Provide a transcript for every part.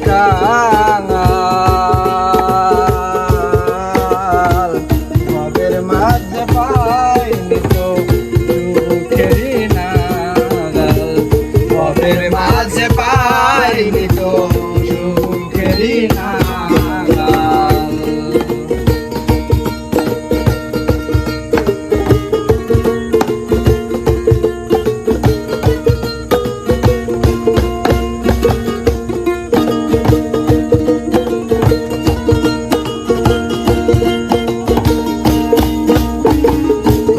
কাঙাল ভবের মাঝে পাইনি তো সুখেরই নাগাল ভবের মাঝে পাইনি তো সুখেরই নাগাল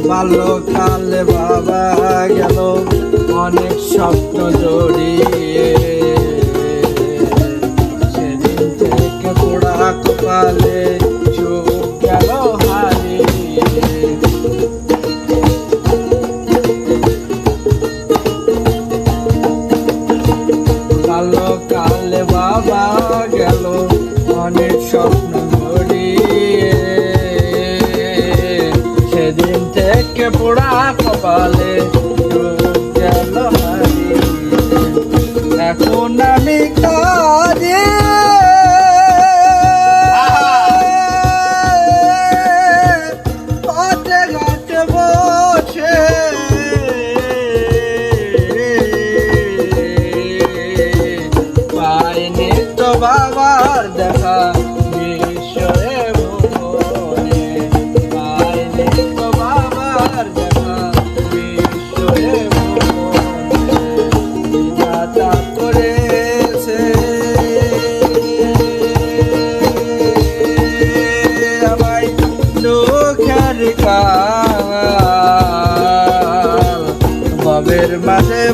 বাল্যকালে বাবা গেল অনেক স্বপ্ন জড়িয়ে সেদিন থেকে পোড়া কপালে চোখ গেল হারিয়ে বাল্যকালে বাবা গেল অনেক স্বপ্ন জড়িয়ে সেদিন থেকে পোড়া কপালে চোখ গেল হারিয়ে এখন আমি কাঁদি পথে ঘাটে বসে পাইনি তো বাবার দেখা বিশ্বরে ভুবনে পাইনি তো বাবার দেখা বিশ্বরে ভুবনে বিধাতা করেছে আমায় দুঃখের কাল ভবের মাঝে